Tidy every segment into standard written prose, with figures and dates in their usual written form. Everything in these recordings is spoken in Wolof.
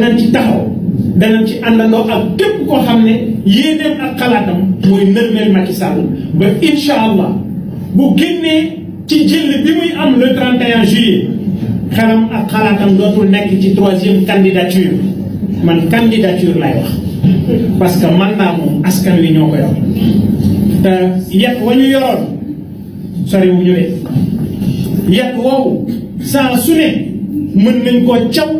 danañ ci taxaw danañ ci àndandoo ak képp koo xam ne yéeneem ak xalaatam mooy nërmeel Macky Sall ba incha allah bu génnee ci jël bi muy am le 31 juillet xelam ak xalaatam dootul nekk ci 3e candidature man candidature lay wax parce que mandat moom askan wi ñoo ko yor te yet wa ñu yoroon sori wu ñu de yet woowu saa su ne mën nañ koo caw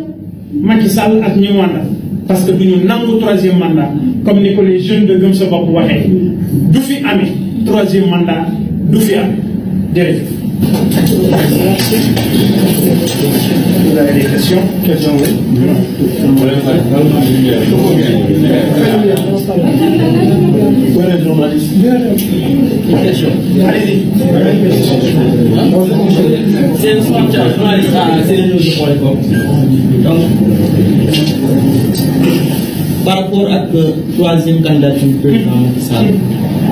Macky Sall ak ñi mu àndal parce que du ñu nangu 3e mandat comme ni ko les jeunes de Gëm Sa Bopp waxee du fi amee 3e mandat du fi amee jërëjëf. Vous avez des questions? Questions, oui. Allez-y. C'est une journaliste à Senenews.com. Donc, par rapport à la 3e candidature du président Macky Sall,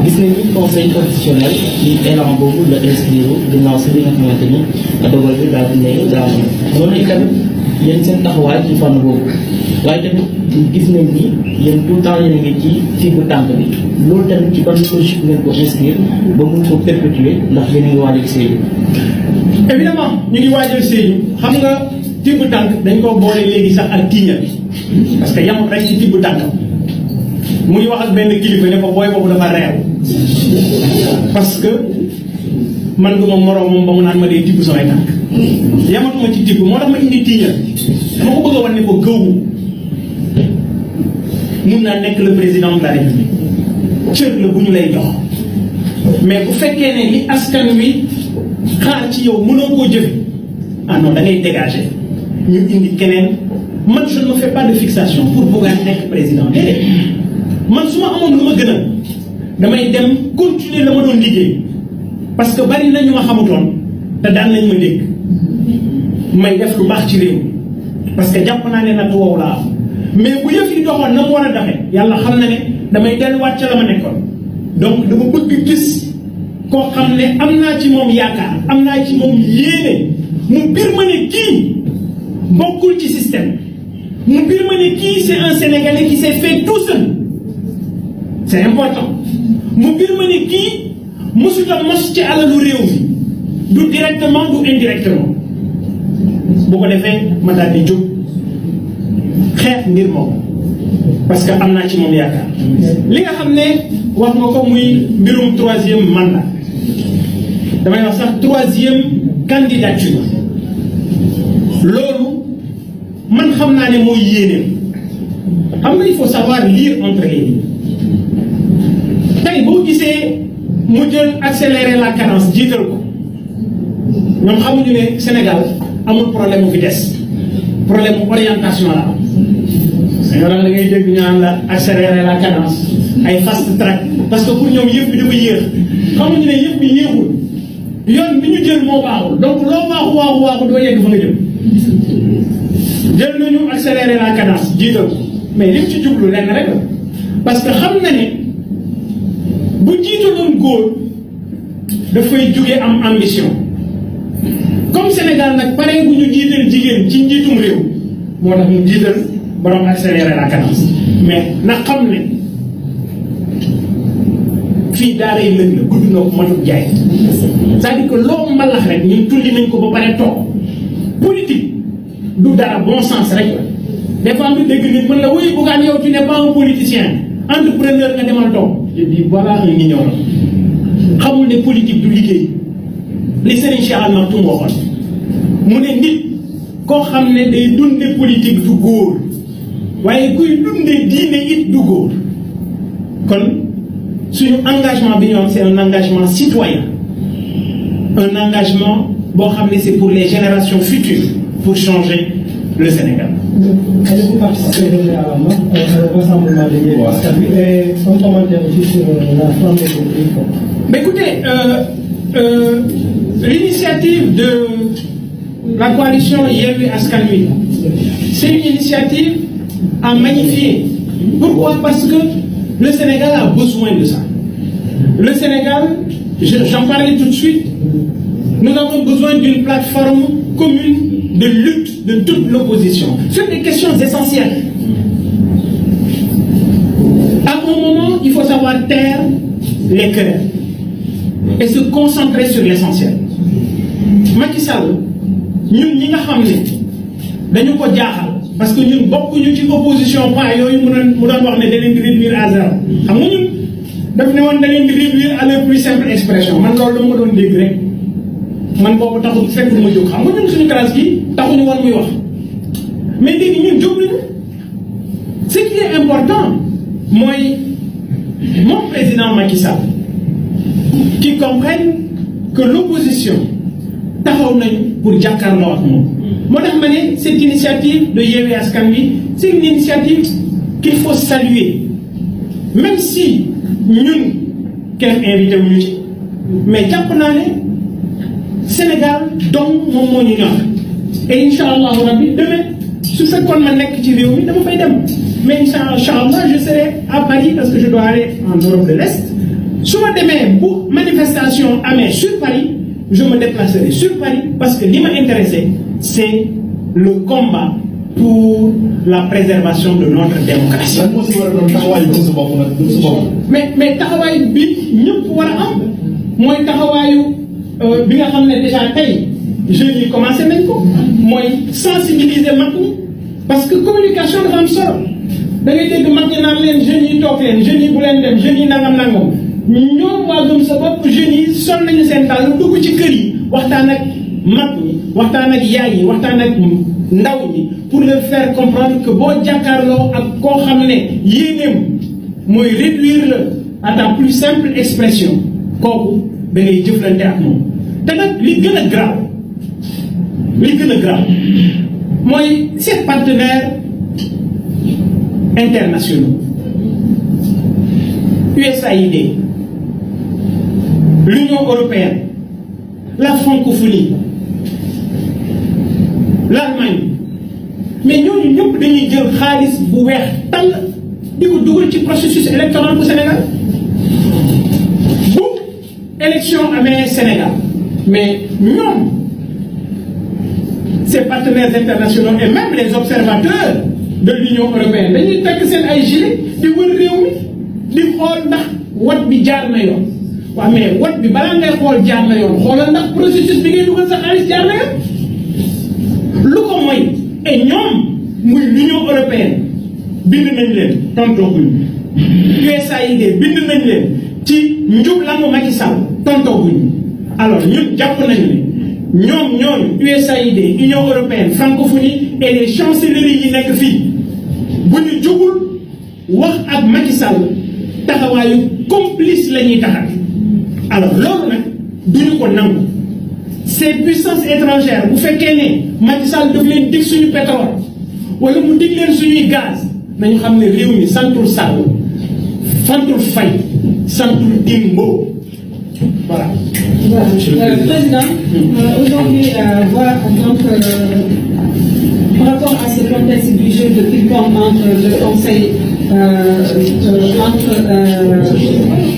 gis nañu conseil constitutionnel ci élan boobu la inscrire ginnaaw si li nga xamante ni dogal bi daal di ne daal loolu itamit yéen seen taxawaay ci fànn boobu waaye tamit gis nañ ni yéen tout le temps yéen a ngi ci fii bu tànk bi loolu tamit ci ban logique ngeen ko inscrire ba mun ko perpétuer ndax yéen a ngi waajal Sédhiou. Évidemment ñu ngi waajal Sédhiou xam nga tibb tànk dañ ko boole léegi sax ak tiiñal parce que yamut rek ci tibb tànk muy wax ak benn kilifa ne ko booy boobu dafa réew parce que man du ma moroom moom ba mu naan ma dee tibb samay tànk yamatuma ci tibb moo tax ma indi tiiñal dama ko bëgg a wan ne ko gëwu mun naa nekk le président de la République cër la bu ñu lay jox mais bu fekkee ne li askan wi xaar ci yow mënoo koo jëfe ah non da ngay dégager ñu indi keneen man je ne fais pas de fixation pour Bougane nekk président déedéet man su ma amoon lu ma gënal damay dem continuer la ma doon liggéey parce que bari na ñu ma xamutoon te daan nañ ma dégg may def lu baax ci réew parce que jàpp naa ne natt woowu laa am mais bu yëf yi doxoon na mu war a doxee yàlla xam na ne damay delluwaat ca la ma nekkoon donc dama bëgg gis koo xam ne am naa ci moom yaakaar am naa ci moom yéene mu bir ma ne kii bokkul ci système mu bir ma ne kii c'est un Sénégalais qui s'est fait tout seul c'est important mu bir ma ne kii mosuta mos ci alalu réew mi du directement du indirectement bu ko defee ma daal di jóg xeex ngir moom parce que am naa ci moom yaakaar li nga xam ne wax nga ko muy mbirum 3e mandat damay wax sax 3e candidature loolu man xam naa ne mooy yéeneem xam nga il faut savoir lire entre les lignes tey boo gisee mu jël accélérer la cadence jiital ko ñoom xamuñu ne Sénégal amul problème mu vitesse problème mu orientation la am ñoo da ngay dégg ñu naan la accélérer la cadence ay fast track parce que pour ñoom yëpp bi dafa yéex xamuñu ne yëpp bi yéexul yoon bi ñu jël moo baaxul donc loo waaxu doo yegg fa nga jëm jël nañu accélérer la cadence jiital ko mais li mu ci jublu lenn rek la parce que xam na ne bu jiitaloon góor dafay jóge am ambition comme Sénégal nag pare bu ñu jiital jigéen ci njiitum réew moo tax mu jiital borom accélérer la cadence mais na xam ne fii daaray lëg la gudd na ko matut jaay c'est-à-dire que loo mbalax rek ñun tulli nañ ko ba pare toog politique du dara bon sens rek la des fois nga dégg nit mën la wuy Bougane yow tu n'es pas un politicien entrepreneur nga demal toog je dis voilà un ignorant xamul ne politique du liggéey li Serigne Cheikh Al Maktoum waxoon mu ne nit koo xam ne day dunde politique du góor waaye kuy dunde diine it du góor kon suñu engagement bi ñu am c'est un engagement citoyen un engagement boo xam ne c'est pour les générations futures pour changer le Sénégal. Allez-vous participer régulièrement au rassemblement de Yewwi Askan Wi et un commentaire aussi sur la forme de l'uniforme. Mais écoutez, l'initiative de la coalition Yewwi Askan Wi, c'est une initiative à magnifier. Pourquoi? Parce que le Sénégal a besoin de ça. Le Sénégal, j'en parlais tout de suite, nous avons besoin d'une plateforme commune de lutte de toute l'opposition sur des questions essentielles. À un moment, il faut savoir taire les cœurs et se concentrer sur l'essentiel. Macky Sall ñun ñi nga xam ne dañu ko jaaxal parce que ñun bokkuñu ci opposition point yooyu mu doon wax ne da leen di réduire à zéro xam nga ñun daf ne woon da leen di réduire à leur plus simple expression man loolu dama ko doon dégg rek man boobu taxul fekk ma jóg xam nga ñun suñu classe gi taxuñu woon muy wax mais léegi ñun jóg nañu ce qui est important mooy mon président Macky Sall qui comprenne que l'opposition taxaw nañu pour jàkkaarloo ak moom moo tax ma ne cette initiative de Yewwi Askan Wi c'est une initiative qu'il faut saluer même si ñun kenn invité wuñu ci mais jàpp naa ne Sénégal donc moom moo ñu ñor et incha allahu rabbi demain su fekkoon ma nekk ci réew mi dama fay dem mais incha allah je serai à Paris parce que je dois aller en Europe de l'Est su ma demee bu manifestation amee sur Paris je me déplacerai sur Paris parce que li ma intéressé c'est le combat pour la préservation de notre démocratie. mais taxawaay bi ñëpp war a am mooy taxawaayu bi nga xam ne déjà tey jeunes yi commencé nañ ko mooy sensibiliser mag ñi parce que communication dafa am solo da ngay dégg mag ñi naan leen jeunes yi toog leen jeunes yi bu leen dem jeunes yi nangam ñoom waa gëm sa bopp jeunes yi sol nañu seen dàll dugg ci kër yi waxtaan ak mag ñi waxtaan ak yaay yi waxtaan ak ndaw ñi pour leur faire comprendre que boo jàkkaarloo ak koo xam ne yéeneem mooy réduire la à ta plus simple expression kooku da ngay jëflante ak moom te nag li gën a grave mooy ces partenaires internationaux USAID l'Union européenne la francophonie l'Allemagne mais ñooñu ñëpp dañuy jël xaalis bu weex tàll di ko dugal ci processus électoral bu Sénégal bu élection amee Sénégal mais ñoom ces partenaires internationaux et même les observateurs de l'Union européenne dañuy takk seen ay gilet di wër réew mi di xool ndax wat bi jaar na yoon waaw mais wat bi balaa ngay xool jaar na yoon xoolal ndax processus bi ngay dugal sa xaalis jaar na yoon lu ko mooy et ñoom muy l'Union européenne bind nañ leen tontooguñ USAID bind nañ leen ci njublangu Macky Sall tontooguñ alors ñun jàpp nañu ne ñooñu USAID Union européenne francophonie et les chancelleries yi nekk fii bu ñu jógul wax ak Macky Sall taxawaayu complice la ñuy taxaw alors loolu nag duñu ko nangu ces puissances étrangères bu fekkee ne Macky Sall daf leen dig suñu pétrole wala mu dig leen suñuy gaz nañu xam ne réew mi santul Sall santul Faye santul Dimbo voilà. Président, aujourd'hui, donc, par rapport à ce contexte du jeu de ping-pong entre le Conseil,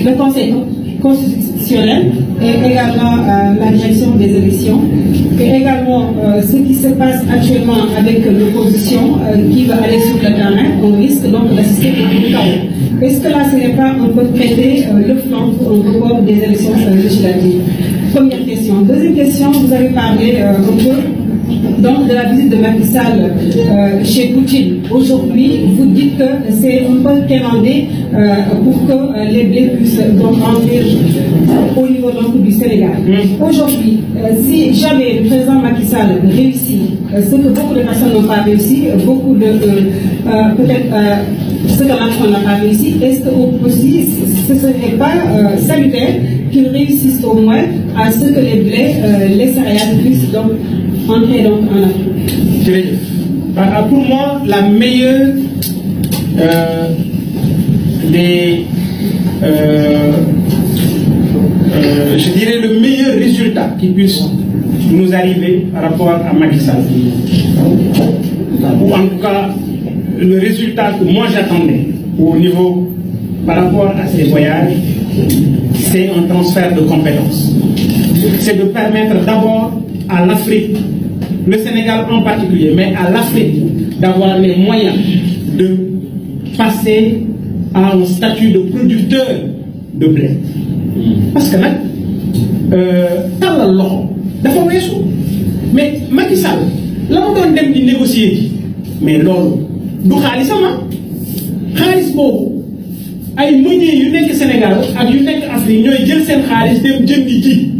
le Conseil constitutionnel et également la direction des élections, et également ce qui se passe actuellement avec l'opposition qui va aller sur le terrain, on risque donc d'assister au chaos. Est-ce que là, ce n'est pas un peu prêter le flanc au report des élections législatives? Première question. Deuxième question, vous avez parlé un peu donc, de la visite de Macky Sall chez Poutine. Aujourd'hui, vous dites que c'est un peu quémandé pour que les blés puissent donc rentrer au niveau donc, du Sénégal. Aujourd'hui, si jamais le président Macky Sall réussit, ce que beaucoup de personnes n'ont pas réussi, beaucoup de peut-être ce que Macron n'a pas réussi, est-ce que aussi ce ne serait pas salutaire qu'il réussisse au moins à ce que les blés, les céréales puissent donc entrer donc en Afrique? Pour moi, la meilleure je dirais le meilleur résultat qui puisse nous arriver par rapport à Macky Sall, ou en tout cas le résultat que moi j'attendais au niveau par rapport à ces voyages, c'est un transfert de compétences. C'est de permettre d'abord à l'Afrique le Sénégal en particulier, mais à l'Afrique, d'avoir les moyens de passer à un statut de producteur de blé. Parce que nag tàllal loxo dafa weesu mais Macky Sall la ma doon dem di négocier ji mais loolu du xaalisam xaalis boobu ay meuniers yu nekk Sénégal ak yu nekk Afrique ñooy jël seen xaalis dem jëndi ji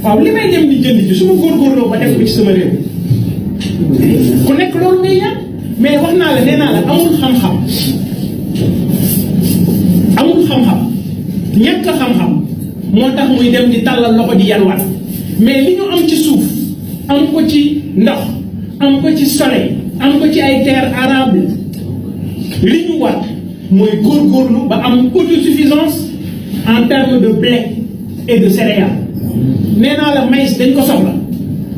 waaw li may dem di jëndi ji su ma góorgóorloo ba def ko ci sama réew ku nekk loolu ngay ñaan mais wax naa la nee naa la amul xam-xam ñàkk xam-xam moo tax muy dem di tàllal loxo di yalwaat mais li ñu am ci suuf am ko ci ndox am ko ci soleil am ko ci ay terres arables li ñu war mooy góorgóorlu ba am autosuffisance en termes de blé et de céréales nee naa la maïs dañ ko soxla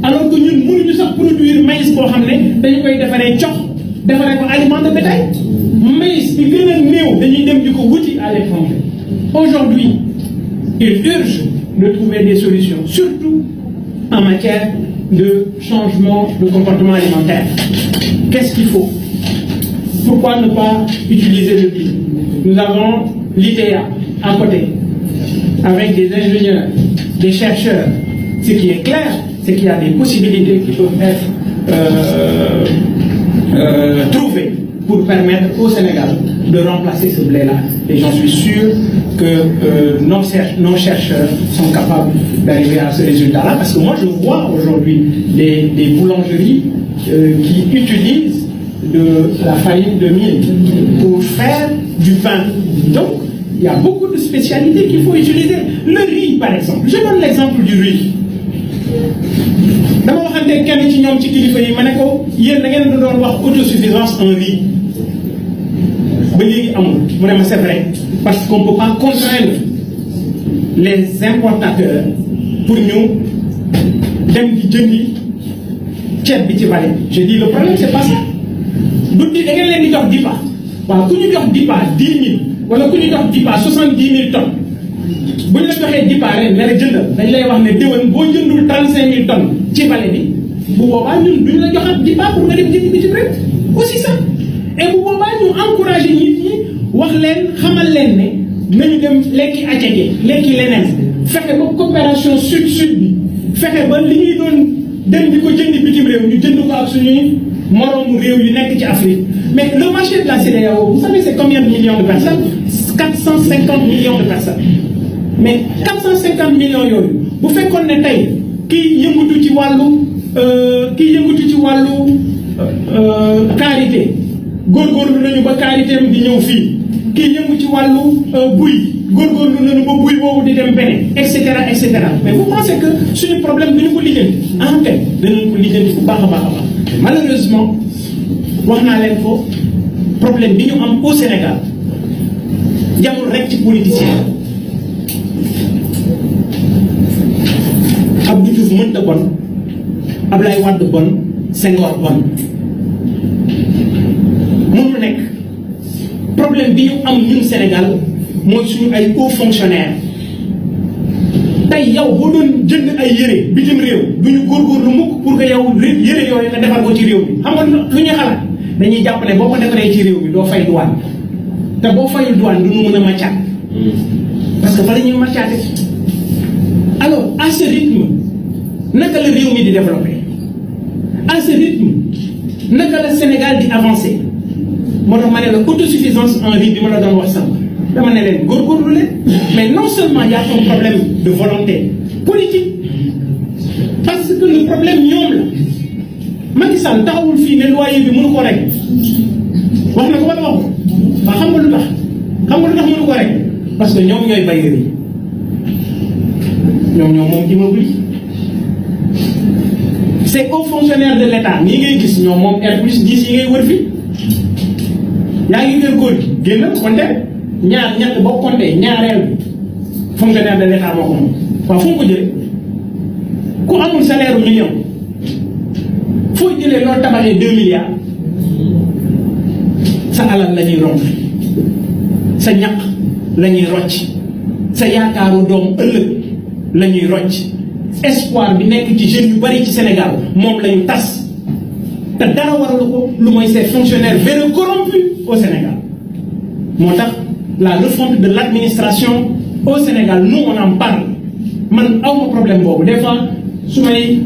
alors que ñun mënuñu sax produire maïs boo xam ne dañu koy defaree cox defaree ko aliment de bétail maïs bi gën a néew dañuy dem di ko wuti à l'étranger. Aujourd'hui, il urge de trouver des solutions, surtout en matière de changement de comportement alimentaire. Qu'est-ce qu'il faut? Pourquoi ne pas utiliser le riz? Nous avons l'ITA à côté, avec des ingénieurs, des chercheurs. Ce qui est clair, c'est qu'il y a des possibilités qui peuvent être trouvées pour permettre au Sénégal de remplacer ce blé-là. Et j'en suis sûr que nos chercheurs sont capables d'arriver à ce résultat-là. Parce que moi, je vois aujourd'hui des boulangeries qui utilisent de la farine de mil pour faire du pain. Donc, il y a beaucoup de spécialités qu'il faut utiliser. Le riz, par exemple. Je donne l'exemple du riz. Dama waxante kenn ci ñoom ci kilifa yi ma ne ko yéen da ngeen doon wax autosuffisance en riz ba léegi amul mu ne ma c'est vrai parce qu'on peut pas contraindre les importateurs pour ñu dem di jëndi ceeb bi ci vallée. Je dis le problème c'est pas ça du di da ngeen leen di jox DIPA waaw ku ñu jox DIPA 10 000 wala ku ñu jox DIPA 70 000 tonnes bu ñu la joxee DIPA ren nga la jëndal dañ lay wax ne déwén boo jëndul 35 000 tonnes ci vallée bi bu boobaa ñun duñu la joxaat DIPA pour nga dem jëndi bi ci réew aussi ça et bu boobaa ñu encouragé nit ñi wax leen xamal leen ne nañu dem lekki acege lekki leneen fexe ba coopération sud-sud bi fexe ba li ñuy doon dem di ko jëndi bitim réew ñu jënd ko ak suñuy moroomu réew yu nekk ci Afrique mais le marché de la CEDEAO vous savez c'est combien de millions de personnes 450 millions de personnes mais 450 millions yooyu bu fekkoon ne tey kii yëngatu ci wàllu karité góorgóorlu nañu ba karité am di ñëw fii kii yëngu ci wàllu buy góorgóorlu nañu ba buy boobu di dem beneen et cetera mais vous pensez que suñu problème dañu ko lijjanti en fait danañ ko lijjanti bu baax a baax a baax malheureusement wax naa leen ko problème bi ñu am au Sénégal jamul rek ci politicien Abdou Diouf mënta bon Ablaye Wade bon Senghor bon mënu nekk problème bi ñu am ñun Sénégal mooy suñu ay hauts fonctionnaires tey yow boo doon jënd ay yére bitim réew du ñu góorgóorlu mukk pour que yow yére yooyu nga defar ko ci réew mi xam nga lu ñuy xalaat dañuy jàpp ne boo ko defaree ci réew mi doo fay douane te boo fayul douane du ñu mën a màccaat parce que fa la ñuy màccaate alors à ce rythme naka la réew mi di développer à ce rythme naka la Sénégal di avancer moo tax ma ne la autosuffisance en riz bi ma la doon wax sànq dama ne leen góorgóorlu leen mais non seulement y a un problème de volonté politique parce que le problème ñoom la Macky Sall taxawul fii ne loyer bi mënu ko rek wax na ko wala wax ko waaw xam nga lu tax mënu ko rek parce que ñoom ñooy bailleurs yi ñoom moom immeuble yi c'est aux fonctionnaires de l'État ñi ngay gis ñoom moom R+10 yi ngay wër fii yaa ngi kër góor gi génn compté ñett boo compté ñaareel bi fonctionnaire de l'État moo ko moom waaw fu mu ko jëlee ku amul salaire u million foo jëlee loo tabaxee 2 milliards sa alal la ñuy romb sa ñaq la ñuy rocc sa yaakaaru doom ëllëg la ñuy rocc espoir bi nekk ci jeunes yu bari ci Sénégal moom la ñu tas te dara waralu ko lu mooy ces fonctionnaires véreux corrompus au Sénégal moo tax la refonte de l'administration au Sénégal nous on en parle man awma problème boobu des fois su may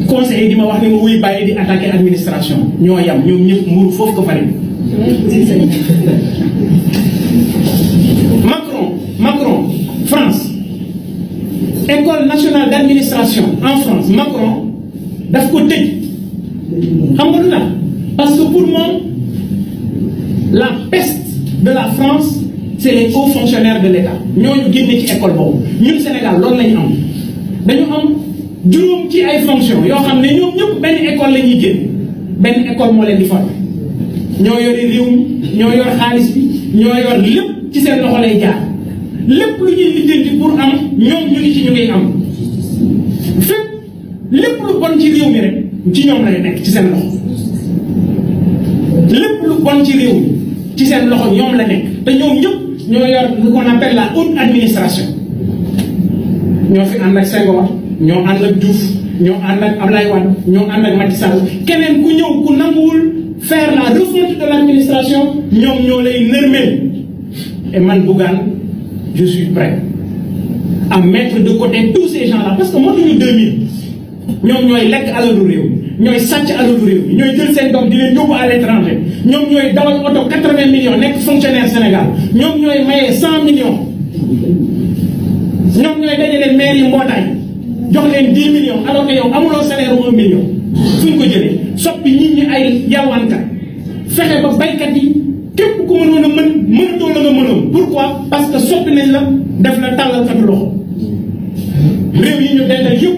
conseiller di ma wax ni ma wuy bàyyi di attaquer administration ñoo yam ñoom ñëpp mburu foofu ko fari Macron France école nationale d'administration en France Macron daf ko tëj xam nga lu tax parce que pour moom la peste de la France c'est les hauts fonctionnaires de l'État ñooñu génne ci école boobu ñun Sénégal loolu la ñu am dañu am juróom ci ay fonctions yoo xam ne ñoom ñëpp benn école la ñuy génn benn école moo leen di former ñoo yore réew mi ñoo yor xaalis bi ñoo yor lépp ci seen loxo lay jaar lépp lu ñuy lijjanti pour am ñoom ñu ngi ci ñu ngi am fépp lépp lu bon ci réew mi rek ci ñoom lay nekk ci seen loxo lépp lu bon ci réew mi ci seen loxo ñoom la nekk te ñoom ñëpp ñoo yor lu qu'on appelle la haute administration ñoo fi ànd ak Senghor ñoo ànd ak Diouf ñoo ànd ak Ablaye Wade ñoo ànd ak Macky Sall keneen ku ñëw ku nanguwul faire la refonte de l'administration ñoom ñoo lay nërmeel et man Bougane je suis prêt à mettre de côté tous ces gens-là parce que motuñu 2000 ñoom ñooy lekk alalu réew ñooy sàcc alalu réew mi ñooy jël seen doom di leen yóbbu à l'étranger ñoom ñooy dawal oto 80 millions nekk fonctionnaire Sénégal ñoom ñooy maye 100 millions ñoom ñooy dajale maire yi mbootaay jox leen 10 millions alors que yow amuloo salaire 1 million fuñ ko jëlee soppi nit ñi ay yalwaankat fexe ba baykat yi képp ku mënoon a mënatoo la nga mënoon pourquoi parce que soppi nañ la def la tàllal katu loxo réew yi ñu dendal yëpp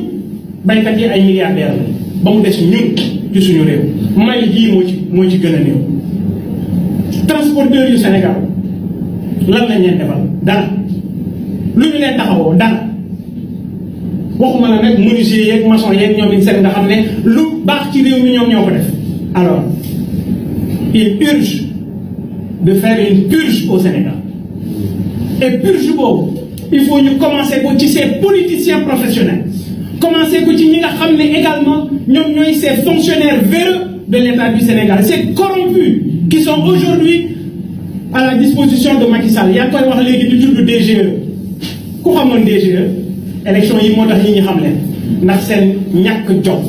baykat yi ay milliardaires la ba mu des ñun ci suñu réew may jii moo ci gën a néew transporteurs yu Sénégal lan lañ leen defal dara lu ñu leen taxawoo dara waxuma la nag menuisier yeeg maçon yeeg ñoom it seen nga xam ne lu baax ci réew mi ñoom ñoo ko def alors il urge de faire une purge au Sénégal et purge boobu il faut ñu commencer ko ci ces politiciens professionnels commencer ko ci ñi nga xam ne également ñoom ñooy ces fonctionnaires véreux de l'État du Sénégal ces corrompus qui sont aujourd'hui à la disposition de Macky Sall yaa ngi koy wax léegi di tudd DGE ku xamoon DGE élection yi moo tax ñi xam leen ndax seen ñàkk jom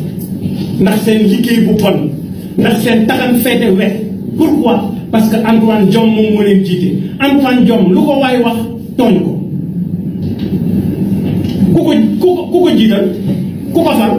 ndax seen liggéey bu bon ndax seen taxan feete wet pourquoi parce que Antoine Diome moom moo leen jiite Antoine Diome lu ko waay wax tooñ ko ku ko jiital ku ko fal